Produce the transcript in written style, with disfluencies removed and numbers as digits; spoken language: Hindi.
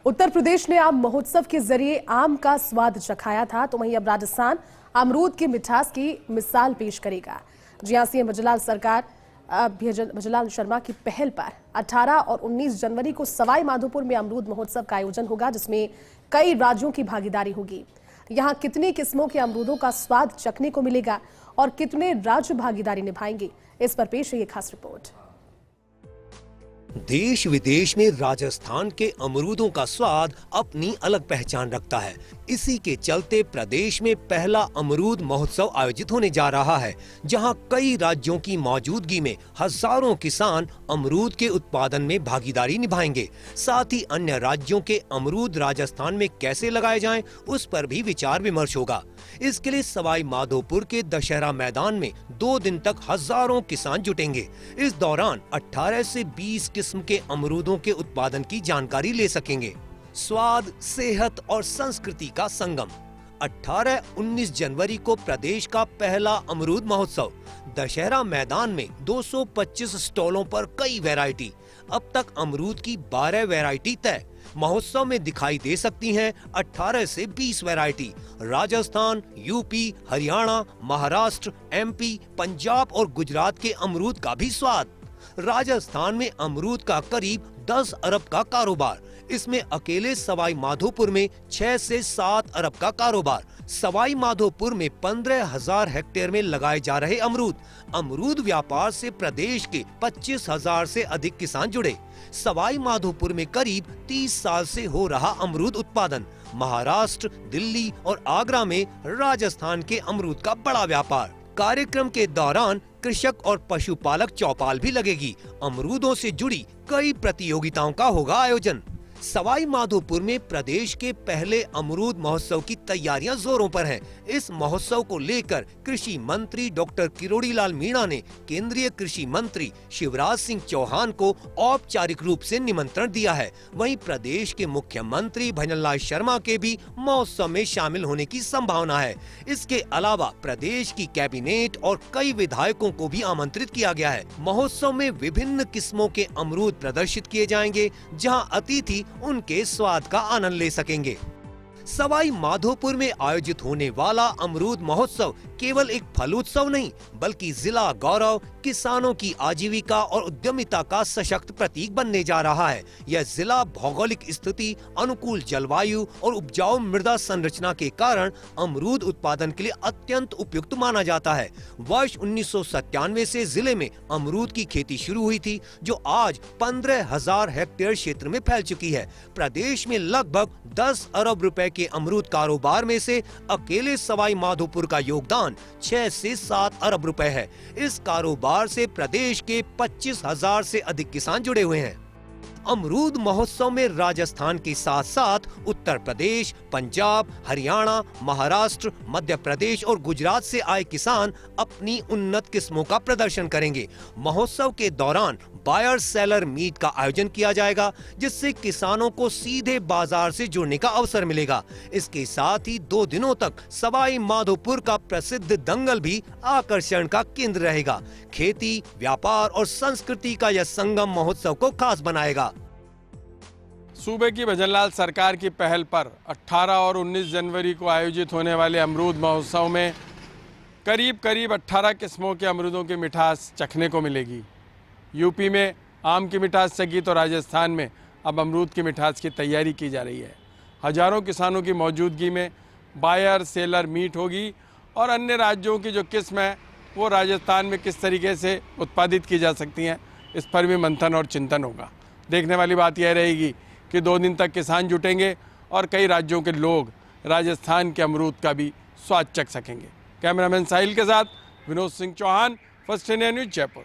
उत्तर प्रदेश ने आम महोत्सव के जरिए आम का स्वाद चखाया था, तो वहीं अब राजस्थान अमरूद की मिठास की मिसाल पेश करेगा। जी हां, सीएम भजनलाल शर्मा की पहल पर 18 और 19 जनवरी को सवाई माधोपुर में अमरूद महोत्सव का आयोजन होगा, जिसमें कई राज्यों की भागीदारी होगी। यहां कितनी किस्मों के अमरूदों का स्वाद चखने को मिलेगा और कितने राज्य भागीदारी निभाएंगे, इस पर पेश है ये खास रिपोर्ट। देश विदेश में राजस्थान के अमरूदों का स्वाद अपनी अलग पहचान रखता है। इसी के चलते प्रदेश में पहला अमरूद महोत्सव आयोजित होने जा रहा है, जहां कई राज्यों की मौजूदगी में हजारों किसान अमरूद के उत्पादन में भागीदारी निभाएंगे। साथ ही अन्य राज्यों के अमरूद राजस्थान में कैसे लगाए जाएं, उस पर भी विचार विमर्श होगा। इसके लिए सवाई माधोपुर के दशहरा मैदान में 2 दिन तक हजारों किसान जुटेंगे। इस दौरान 18 से 20 किस्म के अमरूदों के उत्पादन की जानकारी ले सकेंगे। स्वाद, सेहत और संस्कृति का संगम। 18-19 जनवरी को प्रदेश का पहला अमरूद महोत्सव। दशहरा मैदान में 225 स्टॉलों पर कई वैरायटी। अब तक अमरूद की 12 वैरायटी तय। महोत्सव में दिखाई दे सकती हैं 18 से 20 variety. Rajasthan, UP, Haryana, Maharashtra, MP, Punjab और गुजरात के अमरूद का भी स्वाद। राजस्थान में अमरूद का करीब 10 अरब का कारोबार। इसमें अकेले सवाई माधोपुर में 6 से 7 अरब का कारोबार। सवाई माधोपुर में 15,000 हेक्टेयर में लगाए जा रहे अमरूद व्यापार से प्रदेश के 25,000 से अधिक किसान जुड़े। सवाई माधोपुर में करीब 30 साल से हो रहा अमरूद उत्पादन। महाराष्ट्र, दिल्ली और आगरा में राजस्थान के अमरूद का बड़ा व्यापार। कार्यक्रम के दौरान कृषक और पशुपालक चौपाल भी लगेगी। अमरूदों से जुड़ी कई प्रतियोगिताओं का होगा आयोजन। सवाई माधोपुर में प्रदेश के पहले अमरूद महोत्सव की तैयारियां जोरों पर हैं। इस महोत्सव को लेकर कृषि मंत्री डॉक्टर किरोड़ी लाल मीणा ने केंद्रीय कृषि मंत्री शिवराज सिंह चौहान को औपचारिक रूप से निमंत्रण दिया है। वहीं प्रदेश के मुख्यमंत्री भजनलाल शर्मा के भी महोत्सव में शामिल होने की संभावना है। इसके अलावा प्रदेश की कैबिनेट और कई विधायकों को भी आमंत्रित किया गया है। महोत्सव में विभिन्न किस्मों के अमरूद प्रदर्शित किए जाएंगे, जहाँ अतिथि उनके स्वाद का आनंद ले सकेंगे। सवाई माधोपुर में आयोजित होने वाला अमरूद महोत्सव केवल एक फलोत्सव नहीं, बल्कि जिला गौरव, किसानों की आजीविका और उद्यमिता का सशक्त प्रतीक बनने जा रहा है। यह जिला भौगोलिक स्थिति, अनुकूल जलवायु और उपजाऊ मृदा संरचना के कारण अमरूद उत्पादन के लिए अत्यंत उपयुक्त माना जाता है। वर्ष 1997 से जिले में अमरूद की खेती शुरू हुई थी, जो आज 15,000 हेक्टेयर क्षेत्र में फैल चुकी है। प्रदेश में लगभग 10 अरब रुपए के अमरूद कारोबार में से अकेले सवाई माधोपुर का योगदान 6 से 7 अरब रुपए है। इस कारोबार से प्रदेश के 25,000 से अधिक किसान जुड़े हुए हैं। अमरूद महोत्सव में राजस्थान के साथ साथ उत्तर प्रदेश, पंजाब, हरियाणा, महाराष्ट्र, मध्य प्रदेश और गुजरात से आए किसान अपनी उन्नत किस्मों का प्रदर्शन करेंगे। महोत्सव के दौरान बायर सेलर मीट का आयोजन किया जाएगा, जिससे किसानों को सीधे बाजार से जुड़ने का अवसर मिलेगा। इसके साथ ही 2 दिनों तक सवाई माधोपुर का प्रसिद्ध दंगल भी आकर्षण का केंद्र रहेगा। खेती, व्यापार और संस्कृति का यह संगम महोत्सव को खास बनाएगा। सूबे की भजनलाल सरकार की पहल पर 18 और 19 जनवरी को आयोजित होने वाले अमरूद महोत्सव में करीब 18 किस्मों के अमरूदों की मिठास चखने को मिलेगी। यूपी में आम की मिठास चखी तो राजस्थान में अब अमरूद की मिठास की तैयारी की जा रही है। हजारों किसानों की मौजूदगी में बायर सेलर मीट होगी और अन्य राज्यों की जो किस्म है वो राजस्थान में किस तरीके से उत्पादित की जा सकती हैं, इस पर भी मंथन और चिंतन होगा। देखने वाली बात यह रहेगी कि 2 दिन तक किसान जुटेंगे और कई राज्यों के लोग राजस्थान के अमरूद का भी स्वाद चख सकेंगे। कैमरामैन साहिल के साथ Vinod Singh Chauhan, First India News, Jaipur.